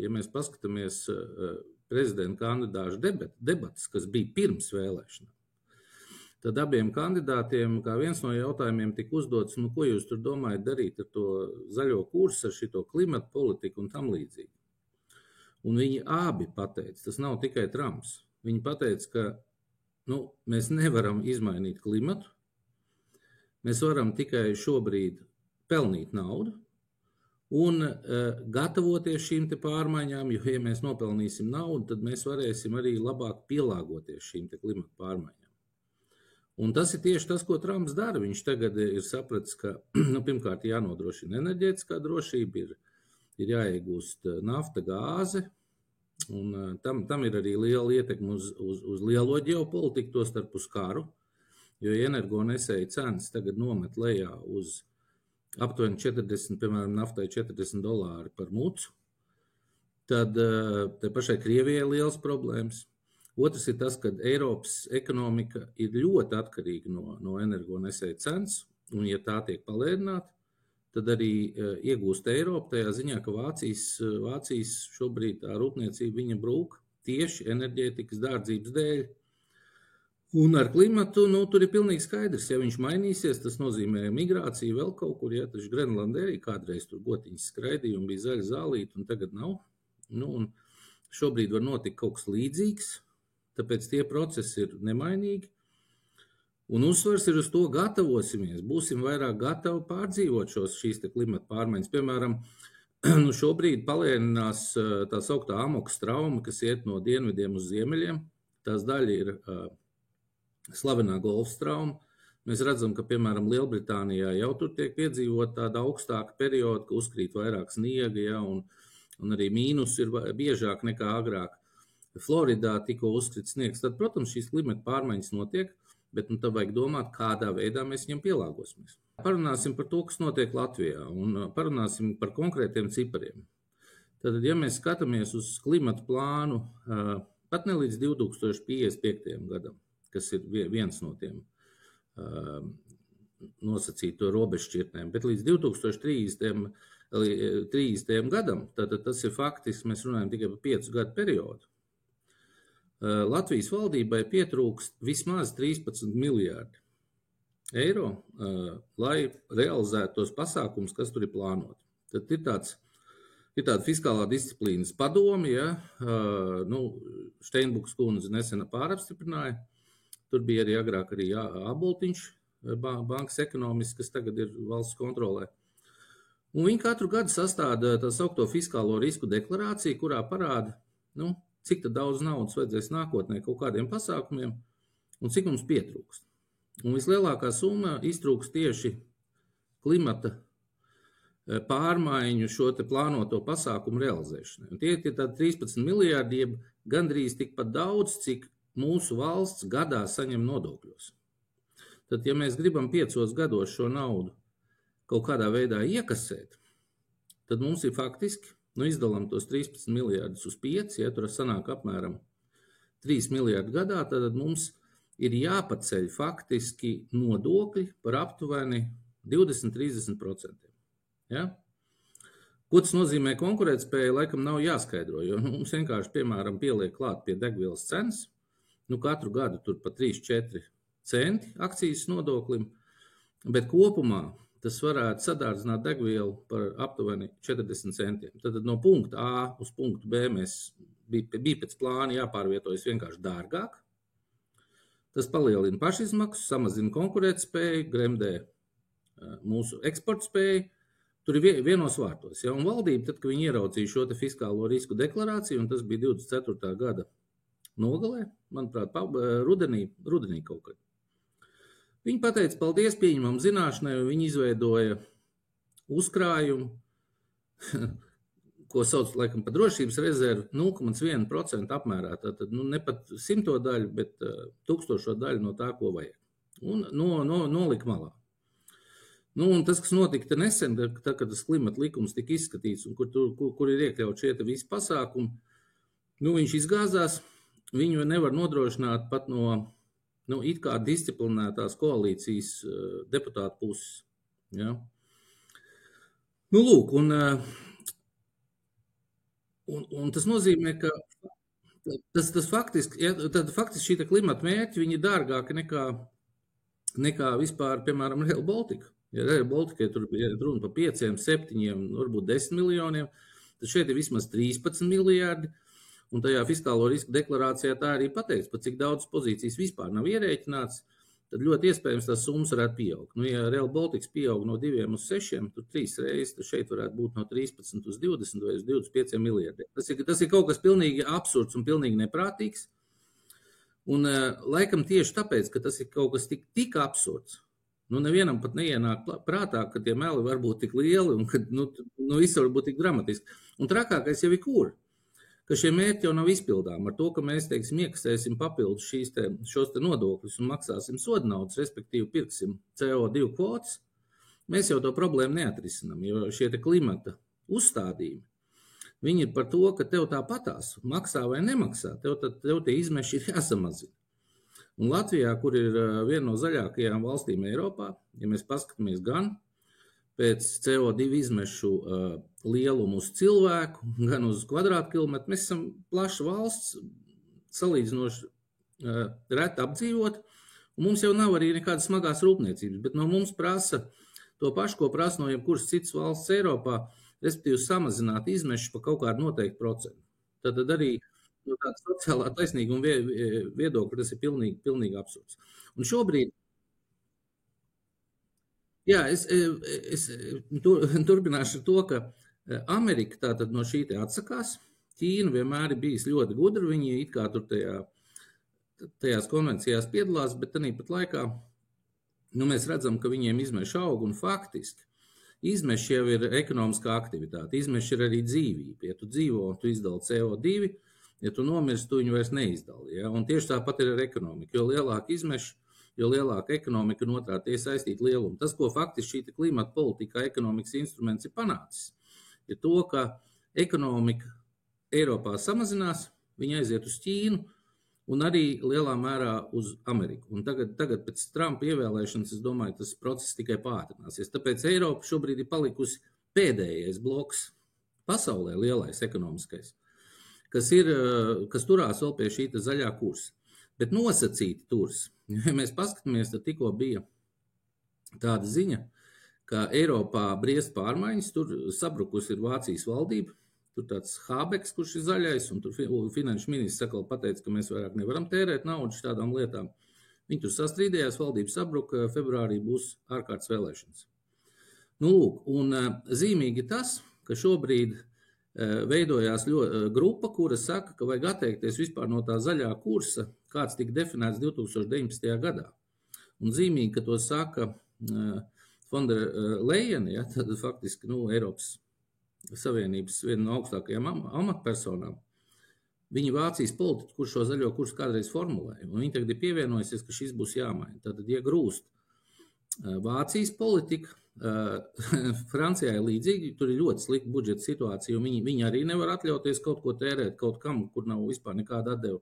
ja mēs paskatāmies prezidenta kandidāšu debatas, kas bija pirms vēlēšanām, tad abiem kandidātiem, kā viens no jautājumiem tika uzdots, nu, ko jūs tur domājat darīt ar to zaļo kursu, ar šito klimatu politiku un tam līdzīgi. Un viņi abi pateica, tas nav tikai Trumps, viņi pateica, ka mēs nevaram izmainīt klimatu, mēs varam tikai šobrīd pelnīt naudu un gatavoties šīm te pārmaiņām, jo, ja mēs nopelnīsim naudu, tad mēs varēsim arī labāk pielāgoties šīm te klimata pārmaiņām. Un tas ir tieši tas, ko Trumps dara. Viņš tagad ir sapratis, ka pirmkārt jānodrošina enerģētiskā drošība, ir jāiegūst nafta, gāze, un tam ir arī liela ietekme uz lielo ģeopolitiku, tostarp uz karu, jo energonesēju cenas tagad nomet lejā uz aptuveni 40, piemēram, naftai $40 par mucu, tad te pašai Krievijai liels problēmas. Otrs ir tas, ka Eiropas ekonomika ir ļoti atkarīga no energonesēju cenas, un ja tā tiek palēdināta, tad arī iegūst Eiropa tajā ziņā, ka Vācijas šobrīd tā rūpniecība viņa brūk tieši enerģētikas dārdzības dēļ. Un ar klimatu, tur ir pilnīgi skaidrs, ja viņš mainīsies, tas nozīmē migrāciju vēl kaut kur, ja taču Grenlandē arī kādreiz tur gotiņas skraidīja un bija zaļa zālīta, un tagad nav. Un šobrīd var notikt kaut kas līdzīgs, tāpēc tie procesi ir nemainīgi. Un uzsvars ir uz to gatavosimies, būsim vairāk gatavi pārdzīvot šīs te klimata pārmaiņas. Piemēram, šobrīd palēninās tā sauktā Amokas trauma, kas iet no dienvidiem uz ziemeļiem. Tās daļa ir slavenā Golfs trauma. Mēs redzam, ka, piemēram, Lielbritānijā jau tur tiek piedzīvot tāda augstāka perioda, ka uzkrīt vairāk sniega, ja, un arī mīnus ir biežāk nekā agrāk. Floridā tikko uzkrīt sniegs, tad, protams, šīs klimata pārmaiņas notiek, bet tad vajag domāt, kādā veidā mēs viņam pielāgosimies. Parunāsim par to, kas notiek Latvijā, un parunāsim par konkrētiem cipariem. Tad, ja mēs skatāmies uz klimata plānu, pat ne līdz 2055. gadam, kas ir viens no tiem nosacīto robežšķirtnēm, bet līdz 2030. gadam, tad tas ir faktiski, mēs runājam tikai par 5 gadu periodu. Latvijas valdībai pietrūkst vismaz 13 miljārdi eiro, lai realizētu tos pasākumus, kas tur ir plānoti. Tad ir tāda fiskālā disciplīnas padome, ja, Steinbuks kundze nesena pārapstiprināja, tur bija arī agrāk arī Aboltiņš, bankas ekonomists, kas tagad ir valsts kontrolē. Un viņi katru gadu sastāda tā saukto fiskālo risku deklarāciju, kurā parāda, cik tad daudz naudas vajadzēs nākotnē kaut kādiem pasākumiem un cik mums pietrūkst. Un vislielākā summa iztrūkst tieši klimata pārmaiņu šo te plānoto pasākumu realizēšanai. Un tie ir tādi 13 miljārdi, jeb gandrīz tikpat daudz, cik mūsu valsts gadā saņem nodokļos. Tad, ja mēs gribam 5 gados šo naudu kaut kādā veidā iekasēt, tad mums ir faktiski, izdalām tos 13 miljārdus uz 5, ja tur sanāk apmēram 3 miljārdi gadā, tad mums ir jāpaceļ faktiski nodokļi par aptuveni 20–30%. Ja? Ko tas nozīmē konkurētspēja, laikam nav jāskaidro, jo mums vienkārši, piemēram, pieliek klāt pie degvielas cenas, katru gadu tur pa 3–4 centi akcijas nodoklim, bet kopumā tas varētu sadārdzināt degvielu par aptuveni 40 centiem. Tad no punkta A uz punktu B mēs bija pēc plāna jāpārvietojas vienkārši dārgāk. Tas palielina pašizmaksas, samazina konkurētspēju, gremdē mūsu eksporta spēju. Tur ir vienos vārtos. Ja? Un valdība, tad, kad viņi ieraudzīja šo te fiskālo risku deklarāciju, un tas bija 24. gada nogalē, manuprāt, rudenī kaut kad. Viņi pateica, paldies, pieņemam zināšanai, un viņi izveidoja uzkrājumu, ko sauc laikam par drošības rezervi, 0,1% apmērā. Tātad ne pat 100 daļu, bet 1000 daļu no tā, ko vajag. Un nolika malā. Un tas, kas notika nesen, kad tas klimata likums tika izskatīts, un kur ir iekļaut šie visi pasākumi, viņš izgāzās, viņu nevar nodrošināt pat no it kā disciplinētās koalīcijas deputātu puses. Ja? Lūk, un Un tas nozīmē, ka tas faktiski, tad faktiski šī klimata mērķi, viņi ir dārgāki nekā vispār, piemēram, Rail Baltica. Ja Rail Baltica, ja tur ir runa par 5, 7, varbūt 10 miljoniem, tad šeit ir vismaz 13 miljārdi. Un tajā fiskālo risku deklarācijā tā arī pateikts, par cik daudz pozīcijas vispār nav ierēķināts, tad ļoti iespējams tās summas varētu pieaugt. Nu, ja Rail Baltica pieaug no 2 uz 6, tad 3 reizes, tad šeit varētu būt no 13 uz 20 vai uz 25 miljardiem. Tas ir kaut kas pilnīgi absurds un pilnīgi neprātīgs. Un laikam tieši tāpēc, ka tas ir kaut kas tik absurds, nu nevienam pat neienāk prātā, ka tie meli var būt tik lieli un ka viss var būt tik dramatiski. Un trakākais jau ir kur? Ka šie mērķi jau nav izpildām ar to, ka mēs, teiksim, iekasēsim papildus šos nodokļus un maksāsim sodnaudas, respektīvi pirksim CO2 kvotas, mēs jau to problēmu neatrisinām, jo šie klimata uzstādījumi, viņi ir par to, ka tev tāpatās maksā vai nemaksā, tev tie izmeši ir jāsamazina. Un Latvijā, kur ir viena no zaļākajām valstīm Eiropā, ja mēs paskatāmies gan pēc CO2 izmešu lielumu uz cilvēku, gan uz kvadrātkilometru. Mēs esam plaša valsts, salīdzinoši reti apdzīvot, un mums jau nav arī nekādas smagās rūpniecības, bet no mums prasa to pašu, ko prasa no jebkuras citas valsts Eiropā, respektīvi samazināt izmešus pa kaut kādu noteiktu procentu. Tad arī no tāda sociālā taisnīguma viedokļa tas ir pilnīgi absurds. Un šobrīd jā, es turpināšu ar to, ka Amerika tātad no šī atsakās. Ķīna vienmēr ir bijis ļoti gudra, viņi it kā tur tajās konvencijās piedalās, bet tāpat laikā mēs redzam, ka viņiem izmeši aug un faktiski izmeši jau ir ekonomiskā aktivitāte, izmeši ir arī dzīvība. Ja tu dzīvo, tu izdali CO2, ja tu nomirsti, tu viņu vairs neizdali. Ja? Un tieši tāpat ir ar ekonomiku, jo lielāka izmeši, jo lielāka ekonomika un otrādi tie saistīti lielumu. Tas, ko faktiski šī klimata politika, ekonomikas instruments ir panācis, ir to, ka ekonomika Eiropā samazinās, viņa aiziet uz Ķīnu un arī lielā mērā uz Ameriku. Un tagad pēc Trumpa ievēlēšanas, es domāju, tas process tikai pātrināsies. Tāpēc Eiropa šobrīd ir palikusi pēdējais bloks pasaulē, lielais ekonomiskais, kas turās vēl pie šī zaļā kursa. Bet nosacīti turs. Ja mēs paskatāmies, tad tikko bija tāda ziņa, ka Eiropā briest pārmaiņas, tur sabrukus ir Vācijas valdība, tur tāds Hābeks, kurš ir zaļais, un tur finanšu ministrs sakal pateica, ka mēs vairāk nevaram tērēt naudu šādām lietām. Viņi tur sastrīdējās, valdība sabruka, februārī būs ārkārtas vēlēšanas. Nu, lūk, un zīmīgi tas, ka šobrīd veidojās grupa, kura saka, ka vajag atteikties vispār no tā zaļā kursa, kāds tika definēts 2019. gadā. Un zīmīgi, ka to saka von der Leyen, ja, tad faktiski Eiropas Savienības viena no augstākajām amatpersonām, viņi Vācijas politiķi, kurš šo zaļo kursu kādreiz formulēja, un viņi tagad ir pievienojusies, ka šis būs jāmaina. Tātad, ja grūst Vācijas politika, Francijā ir līdzīgi, tur ir ļoti slikta budžeta situācija, un viņi arī nevar atļauties kaut ko tērēt kaut kam, kur nav vispār nekāda atdeva.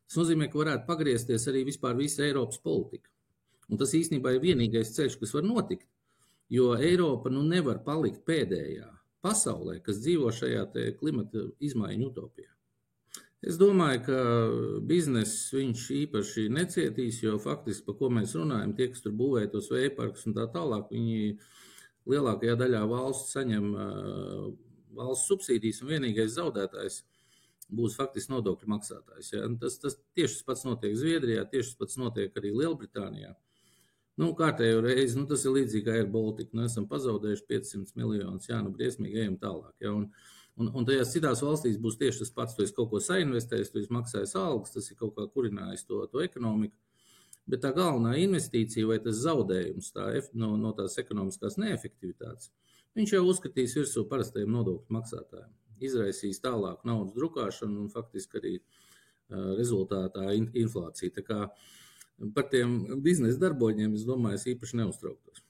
Tas nozīmē, ka varētu pagriezties arī vispār visa Eiropas politika. Un tas īstenībā ir vienīgais ceļš, kas var notikt, jo Eiropa nevar palikt pēdējā pasaulē, kas dzīvo šajā klimata izmaiņu utopijā. Es domāju, ka bizness viņš īpaši necietīs, jo faktiski, par ko mēs runājam, tie, kas tur būvē tos vējparkus un tā tālāk, viņi lielākajā daļā valsts saņem valsts subsīdijas, un vienīgais zaudētājs būs faktiski nodokļu maksātājs. Ja? Tas tieši tas pats notiek Zviedrijā, tieši tas pats notiek arī Lielbritānijā. Kārtējo reizi, tas ir līdzīgi kā Air Baltica. Esam pazaudējuši 500 miljonus, briesmīgi ejam tālāk. Ja? Un tajās citās valstīs būs tieši tas pats, tu esi kaut ko sainvestējis, tu esi maksājis algas, tas ir kaut kā kurinājis to ekonomiku. Bet tā galvenā investīcija vai tas zaudējums no tās ekonomiskās neefektivitātes, viņš jau uzskatīs virsū parastajiem nodokļu maksātājiem. Izraisīs tālāk naudas drukāšanu un faktiski arī rezultātā inflācija. Tā kā par tiem biznesa darboņiem, es domāju, es īpaši neuztrauktos.